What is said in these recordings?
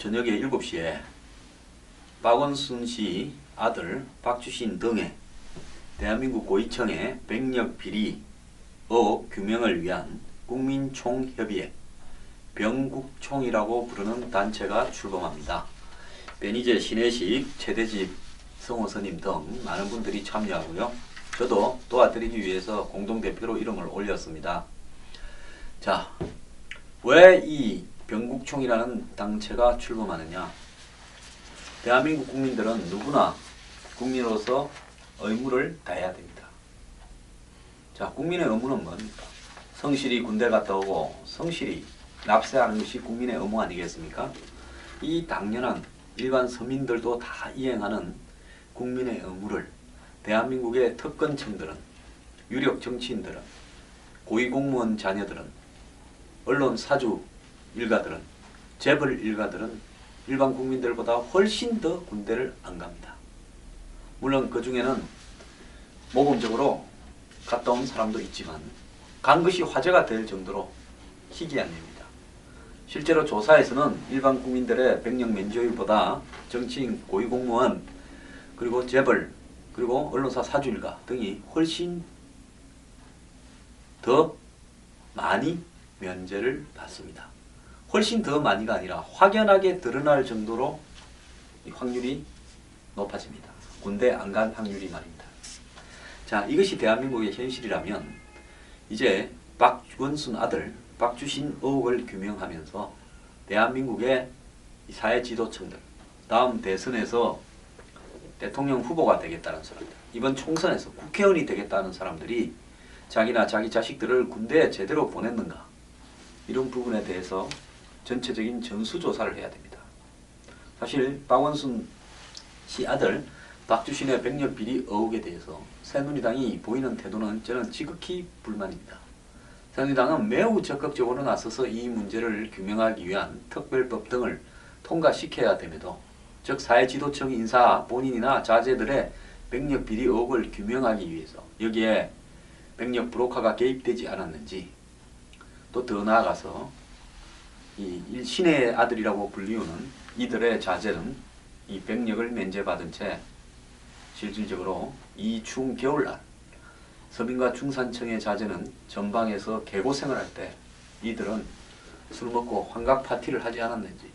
저녁에 7시에 박원순 씨 아들 박주신 등의 대한민국 고위층의 백력 비리 의혹 규명을 위한 국민총협의회 병국총이라고 부르는 단체가 출범합니다. 변희재, 신혜식, 최대집, 성호선임 등 많은 분들이 참여하고요. 저도 도와드리기 위해서 공동대표로 이름을 올렸습니다. 자, 왜 이 병국총이라는 단체가 출범하느냐? 대한민국 국민들은 누구나 국민으로서 의무를 다해야 됩니다. 자, 국민의 의무는 뭡니까? 성실히 군대 갔다 오고 성실히 납세하는 것이 국민의 의무 아니겠습니까? 이 당연한 일반 서민들도 다 이행하는 국민의 의무를 대한민국의 특권층들은, 유력 정치인들은, 고위공무원 자녀들은, 언론 사주 일가들은, 재벌 일가들은 일반 국민들보다 훨씬 더 군대를 안 갑니다. 물론 그 중에는 모범적으로 갔다 온 사람도 있지만 간 것이 화제가 될 정도로 희귀한 일입니다. 실제로 조사에서는 일반 국민들의 백력 면제율보다 정치인, 고위공무원, 그리고 재벌, 그리고 언론사 사주일가 등이 훨씬 더 많이 면제를 받습니다. 훨씬 더 많이가 아니라 확연하게 드러날 정도로 확률이 높아집니다. 군대 안 간 확률이 말입니다. 자, 이것이 대한민국의 현실이라면 이제 박원순 아들 박주신 의혹을 규명하면서 대한민국의 사회 지도층들, 다음 대선에서 대통령 후보가 되겠다는 사람들, 이번 총선에서 국회의원이 되겠다는 사람들이 자기나 자기 자식들을 군대에 제대로 보냈는가, 이런 부분에 대해서 전체적인 전수조사를 해야 됩니다. 사실 박원순 씨 아들 박주신의 백력 비리 의혹에 대해서 새누리당이 보이는 태도는 저는 지극히 불만입니다. 새누리당은 매우 적극적으로 나서서 이 문제를 규명하기 위한 특별법 등을 통과시켜야 됨에도, 즉 사회 지도층 인사 본인이나 자제들의 백력 비리 의혹을 규명하기 위해서 여기에 백력 브로커가 개입되지 않았는지, 또 더 나아가서 이 신의 아들이라고 불리우는 이들의 자제는 이 백력을 면제받은 채 실질적으로 이 추운 겨울날 서민과 중산층의 자제는 전방에서 개고생을 할 때 이들은 술 먹고 환각 파티를 하지 않았는지,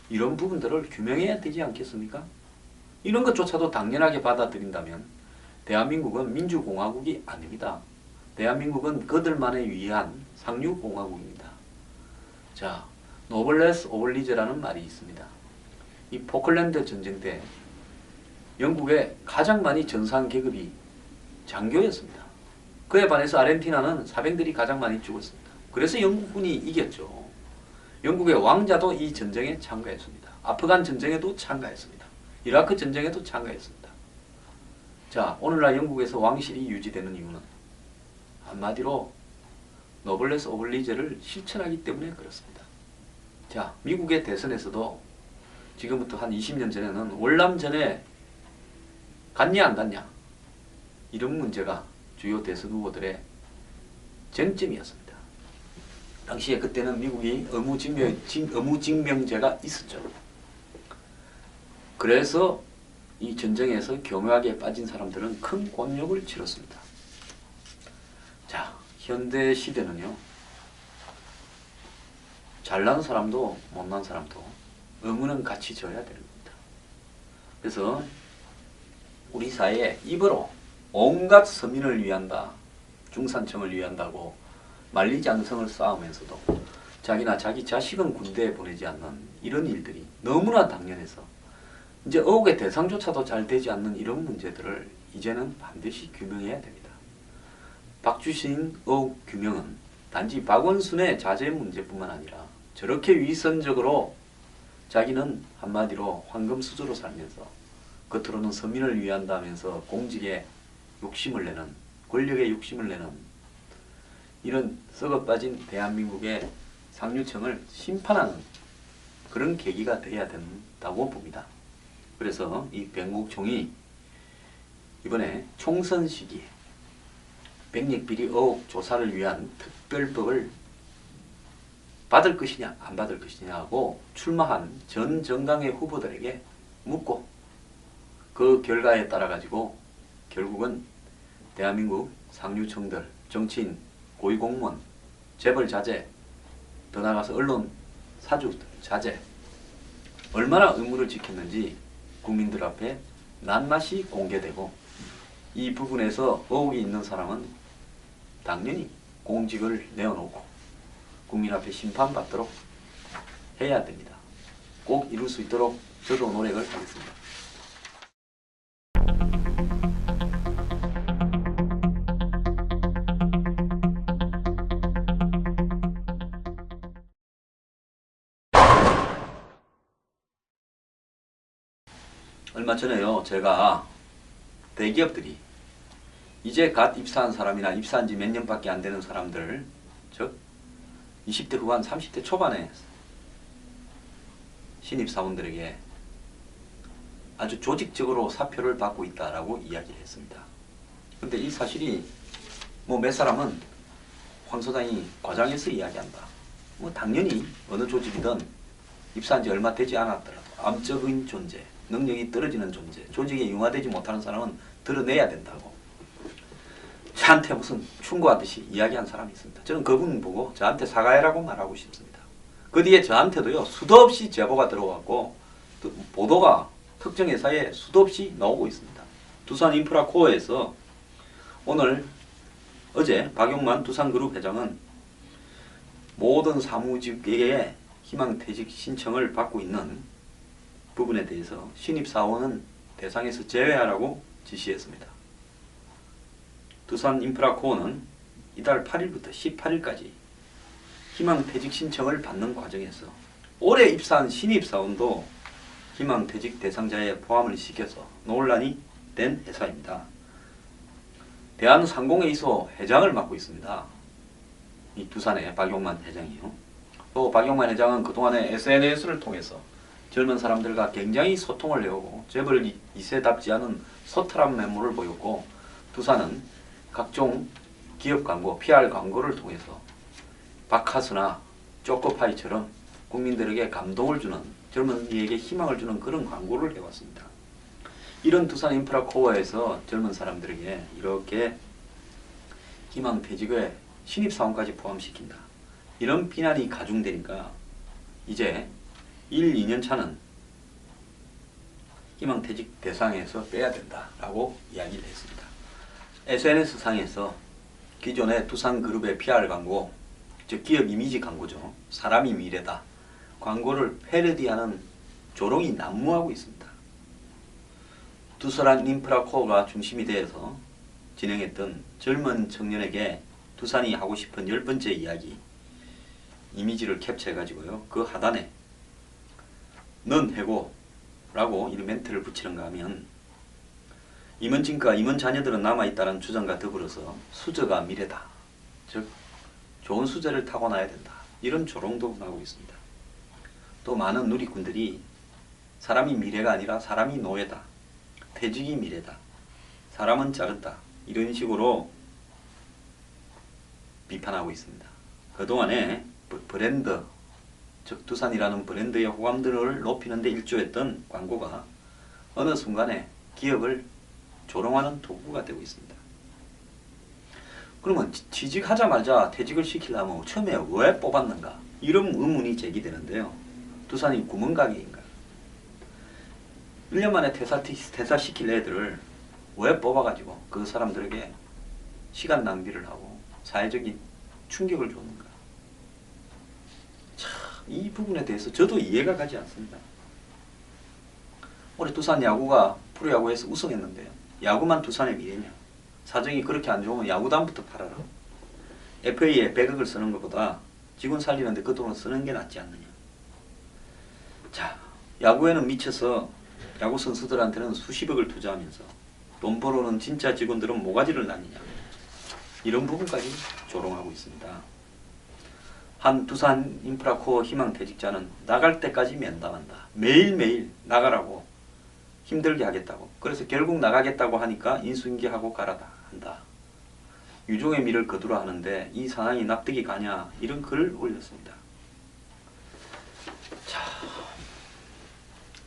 이런 부분들을 규명해야 되지 않겠습니까? 이런 것조차도 당연하게 받아들인다면 대한민국은 민주공화국이 아닙니다. 대한민국은 그들만을 위한 상류공화국입니다. 자, 노블레스 오블리제라는 말이 있습니다. 이 포클랜드 전쟁 때 영국에 가장 많이 전사한 계급이 장교였습니다. 그에 반해서 아르헨티나는 사병들이 가장 많이 죽었습니다. 그래서 영국군이 이겼죠. 영국의 왕자도 이 전쟁에 참가했습니다. 아프간 전쟁에도 참가했습니다. 이라크 전쟁에도 참가했습니다. 자, 오늘날 영국에서 왕실이 유지되는 이유는 한마디로 노블레스 오블리제를 실천하기 때문에 그렇습니다. 자, 미국의 대선에서도 지금부터 한 20년 전에는 월남전에 갔냐 안 갔냐, 이런 문제가 주요 대선 후보들의 쟁점이었습니다. 당시에 그때는 미국이 의무징명제가 있었죠. 그래서 이 전쟁에서 교묘하게 빠진 사람들은 큰 곤욕을 치렀습니다. 자, 현대 시대는요, 잘난 사람도 못난 사람도 의무는 같이 져야 됩니다. 그래서 우리 사회에 입으로 온갖 서민을 위한다, 중산층을 위한다고 만리장성을 쌓으면서도 자기나 자기 자식은 군대에 보내지 않는 이런 일들이 너무나 당연해서 이제 의혹의 대상조차도 잘 되지 않는 이런 문제들을 이제는 반드시 규명해야 됩니다. 박주신 의혹 규명은 단지 박원순의 자제 문제뿐만 아니라 저렇게 위선적으로 자기는 한마디로 황금수저로 살면서 겉으로는 서민을 위한다면서 공직에 욕심을 내는, 권력에 욕심을 내는 이런 썩어빠진 대한민국의 상류층을 심판하는 그런 계기가 되어야 된다고 봅니다. 그래서 이 병국총이 이번에 총선 시기에 백력비리 의혹 조사를 위한 특별법을 받을 것이냐 안 받을 것이냐 하고 출마한 전 정당의 후보들에게 묻고 그 결과에 따라 가지고 결국은 대한민국 상류층들, 정치인, 고위공무원, 재벌 자제, 더 나아가서 언론 사주 자제 얼마나 의무를 지켰는지 국민들 앞에 낱낱이 공개되고 이 부분에서 의혹이 있는 사람은 당연히 공직을 내어놓고 국민 앞에 심판받도록 해야 됩니다. 꼭 이룰 수 있도록 저도 노력을 하겠습니다. 얼마 전에요, 제가 대기업들이 이제 갓 입사한 사람이나 입사한 지 몇 년밖에 안 되는 사람들, 즉 20대 후반, 30대 초반에 신입사원들에게 아주 조직적으로 사표를 받고 있다라고 이야기를 했습니다. 근데 이 사실이 뭐 몇 사람은 황 소장이 과장해서 이야기한다. 뭐 당연히 어느 조직이든 입사한 지 얼마 되지 않았더라도 암적인 존재, 능력이 떨어지는 존재, 조직에 융화되지 못하는 사람은 드러내야 된다고 저한테 무슨 충고하듯이 이야기한 사람이 있습니다. 저는 그분 보고 저한테 사과해라고 말하고 싶습니다. 그 뒤에 저한테도요, 수도 없이 제보가 들어왔고 보도가 특정 회사에 수도 없이 나오고 있습니다. 두산 인프라코어에서 오늘 어제 박용만 두산그룹 회장은 모든 사무직에게 희망퇴직 신청을 받고 있는 부분에 대해서 신입사원은 대상에서 제외하라고 지시했습니다. 두산인프라코어는 이달 8일부터 18일까지 희망퇴직 신청을 받는 과정에서 올해 입사한 신입사원도 희망퇴직 대상자에 포함을 시켜서 논란이 된 회사입니다. 대한상공회의소 회장을 맡고 있습니다. 이 두산의 박용만 회장이요. 또 박용만 회장은 그동안에 SNS를 통해서 젊은 사람들과 굉장히 소통을 해오고 재벌 2세답지 않은 소탈한 면모를 보였고 두산은 각종 기업 광고, PR 광고를 통해서 박하스나 초코파이처럼 국민들에게 감동을 주는 젊은이에게 희망을 주는 그런 광고를 해왔습니다. 이런 두산 인프라코어에서 젊은 사람들에게 이렇게 희망퇴직에 신입사원까지 포함시킨다. 이런 비난이 가중되니까 이제 1, 2년 차는 희망퇴직 대상에서 빼야 된다라고 이야기를 했습니다. SNS상에서 기존의 두산그룹의 PR 광고, 즉 기업 이미지 광고죠. 사람이 미래다. 광고를 패러디하는 조롱이 난무하고 있습니다. 두산 인프라코어가 중심이 되어서 진행했던 젊은 청년에게 두산이 하고 싶은 10번째 이야기 이미지를 캡처해가지고요. 그 하단에 넌 해고 라고 이 멘트를 붙이는가 하면 임원진과 임원 자녀들은 남아있다는 주장과 더불어서 수저가 미래다. 즉 좋은 수저를 타고나야 된다. 이런 조롱도 나오고 있습니다. 또 많은 누리꾼들이 사람이 미래가 아니라 사람이 노예다. 퇴직이 미래다. 사람은 작았다. 이런 식으로 비판하고 있습니다. 그동안에 브랜드, 즉 두산이라는 브랜드의 호감도를 높이는 데 일조했던 광고가 어느 순간에 기업을 조롱하는 도구가 되고 있습니다. 그러면 취직하자마자 퇴직을 시키려면 처음에 왜 뽑았는가? 이런 의문이 제기되는데요. 두산이 구멍가게인가? 1년 만에 퇴사시킬 애들을 왜 뽑아가지고 그 사람들에게 시간 낭비를 하고 사회적인 충격을 줬는가? 참, 이 부분에 대해서 저도 이해가 가지 않습니다. 올해 두산 야구가 프로야구에서 우승했는데요. 야구만 두산의 미래냐? 사정이 그렇게 안 좋으면 야구단부터 팔아라. FA에 100억을 쓰는 것보다 직원 살리는데 그 돈을 쓰는 게 낫지 않느냐? 자, 야구에는 미쳐서 야구 선수들한테는 수십억을 투자하면서 돈 벌어오는 진짜 직원들은 모가지를 나뉘냐? 이런 부분까지 조롱하고 있습니다. 한 두산 인프라코어 희망퇴직자는 나갈 때까지 면담한다. 매일매일 나가라고 힘들게 하겠다고. 그래서 결국 나가겠다고 하니까 인수인계하고 가라다 한다. 유종의 미를 거두라 하는데 이 상황이 납득이 가냐? 이런 글을 올렸습니다.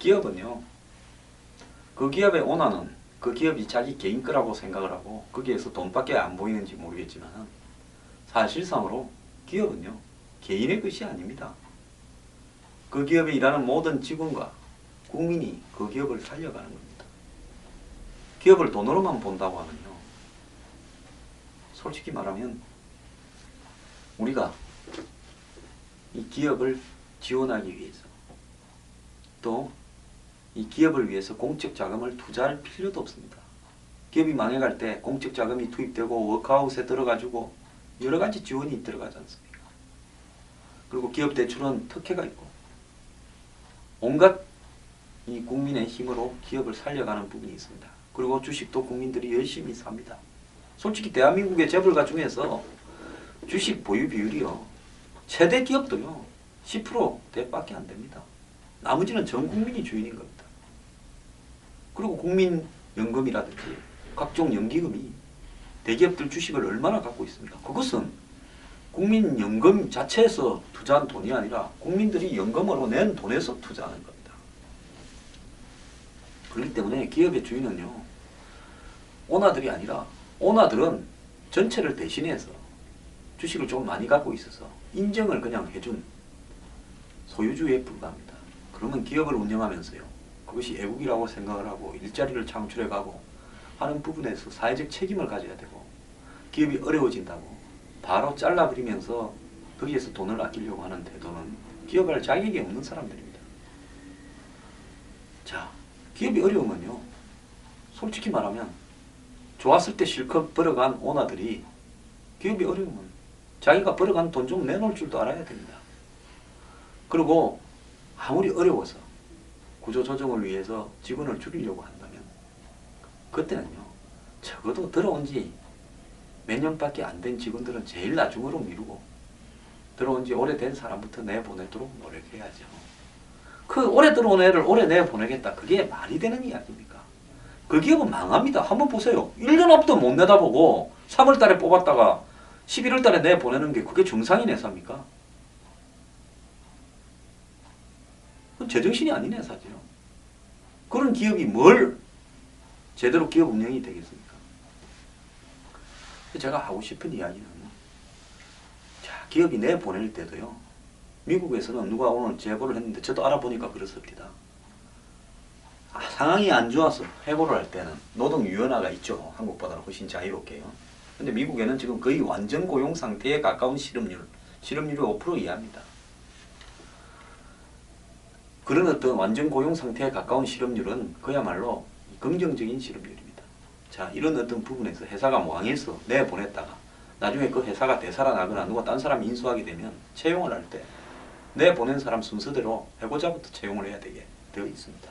기업은요, 그 기업의 오너는 그 기업이 자기 개인 거라고 생각을 하고 거기에서 돈밖에 안 보이는지 모르겠지만 사실상으로 기업은요, 개인의 것이 아닙니다. 그 기업에 일하는 모든 직원과 국민이 그 기업을 살려가는 겁니다. 기업을 돈으로만 본다고 하면요, 솔직히 말하면 우리가 이 기업을 지원하기 위해서 또 이 기업을 위해서 공적 자금을 투자할 필요도 없습니다. 기업이 망해갈 때 공적 자금이 투입되고 워크아웃에 들어가지고 여러 가지 지원이 들어가지 않습니까? 그리고 기업 대출은 특혜가 있고 온갖 이 국민의 힘으로 기업을 살려가는 부분이 있습니다. 그리고 주식도 국민들이 열심히 삽니다. 솔직히 대한민국의 재벌가 중에서 주식 보유 비율이요, 최대 기업도요 10%대밖에 안 됩니다. 나머지는 전 국민이 주인인 겁니다. 그리고 국민연금이라든지 각종 연기금이 대기업들 주식을 얼마나 갖고 있습니까? 그것은 국민연금 자체에서 투자한 돈이 아니라 국민들이 연금으로 낸 돈에서 투자하는 겁니다. 그렇기 때문에 기업의 주인은요, 오너들이 아니라 오너들은 전체를 대신해서 주식을 좀 많이 갖고 있어서 인정을 그냥 해준 소유주에 불과합니다. 그러면 기업을 운영하면서요, 그것이 애국이라고 생각을 하고 일자리를 창출해가고 하는 부분에서 사회적 책임을 가져야 되고, 기업이 어려워진다고 바로 잘라버리면서 거기에서 돈을 아끼려고 하는 태도는 기업할 자격이 없는 사람들입니다. 자, 기업이 어려우면요, 솔직히 말하면 좋았을 때 실컷 벌어간 오너들이 기업이 어려우면 자기가 벌어간 돈 좀 내놓을 줄도 알아야 됩니다. 그리고 아무리 어려워서 구조조정을 위해서 직원을 줄이려고 한다면 그때는요, 적어도 들어온 지 몇 년밖에 안 된 직원들은 제일 나중으로 미루고 들어온 지 오래된 사람부터 내보내도록 노력해야죠. 그 오래 들어온 애를 오래 내보내겠다, 그게 말이 되는 이야기입니까? 그 기업은 망합니다. 한번 보세요. 1년 앞도 못 내다보고 3월 달에 뽑았다가 11월 달에 내보내는 게 그게 정상인 회사입니까? 그건 제정신이 아닌 회사죠. 그런 기업이 뭘 제대로 기업 운영이 되겠습니까? 제가 하고 싶은 이야기는, 자, 기업이 내보낼 때도요, 미국에서는 누가 오늘 제보를 했는데 저도 알아보니까 그렇습니다. 상황이 안 좋아서 해고를 할 때는 노동유연화가 있죠. 한국보다는 훨씬 자유롭게요. 근데 미국에는 지금 거의 완전 고용 상태에 가까운 실업률이 5% 이하입니다. 그런 어떤 완전 고용 상태에 가까운 실업률은 그야말로 긍정적인 실업률입니다. 자, 이런 어떤 부분에서 회사가 망해서 내보냈다가 나중에 그 회사가 되살아나거나 누가 딴 사람이 인수하게 되면 채용을 할 때 내보낸 사람 순서대로 해고자부터 채용을 해야 되게 되어 있습니다.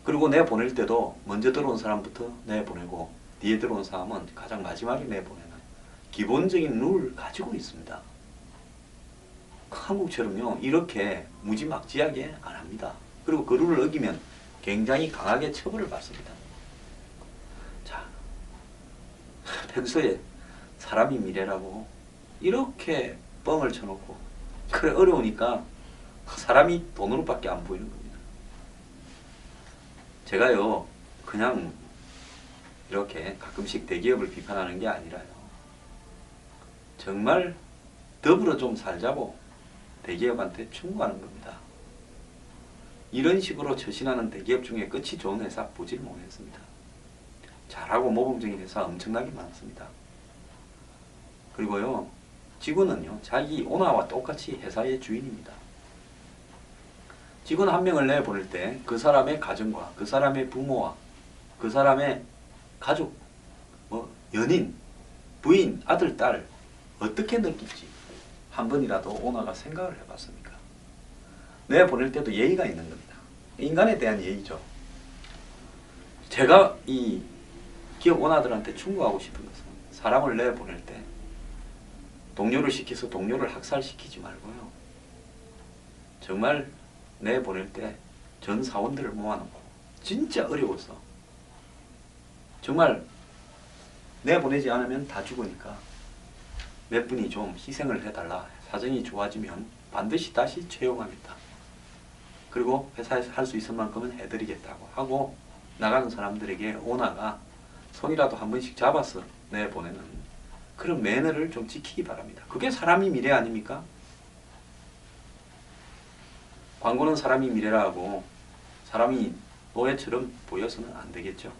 그리고 내보낼 때도 먼저 들어온 사람부터 내보내고 뒤에 들어온 사람은 가장 마지막에 내보내는 기본적인 룰을 가지고 있습니다. 한국처럼요, 이렇게 무지막지하게 안 합니다. 그리고 그 룰을 어기면 굉장히 강하게 처벌을 받습니다. 자, 평소에 사람이 미래라고 이렇게 뻥을 쳐놓고, 그래 어려우니까 사람이 돈으로밖에 안 보이는 겁니다. 제가요, 그냥 이렇게 가끔씩 대기업을 비판하는 게 아니라요, 정말 더불어 좀 살자고 대기업한테 충고하는 겁니다. 이런 식으로 처신하는 대기업 중에 끝이 좋은 회사 보질 못했습니다. 잘하고 모범적인 회사 엄청나게 많습니다. 그리고요, 직원은요, 자기 오너와 똑같이 회사의 주인입니다. 직원 한 명을 내보낼 때 그 사람의 가정과 그 사람의 부모와 그 사람의 가족, 연인, 부인, 아들, 딸 어떻게 느낄지 한 번이라도 오너가 생각을 해봤습니까? 내보낼 때도 예의가 있는 겁니다. 인간에 대한 예의죠. 제가 이 기업 오너들한테 충고하고 싶은 것은, 사람을 내보낼 때 동료를 시켜서 동료를 학살시키지 말고요, 정말 내보낼 때 전 사원들을 모아놓고 진짜 어려워서 정말 내보내지 않으면 다 죽으니까 몇 분이 좀 희생을 해달라, 사정이 좋아지면 반드시 다시 채용합니다. 그리고 회사에서 할 수 있을 만큼은 해드리겠다고 하고 나가는 사람들에게 오너가 손이라도 한 번씩 잡아서 내보내는 그런 매너를 좀 지키기 바랍니다. 그게 사람이 미래 아닙니까? 광고는 사람이 미래라 하고 사람이 노예처럼 보여서는 안 되겠죠.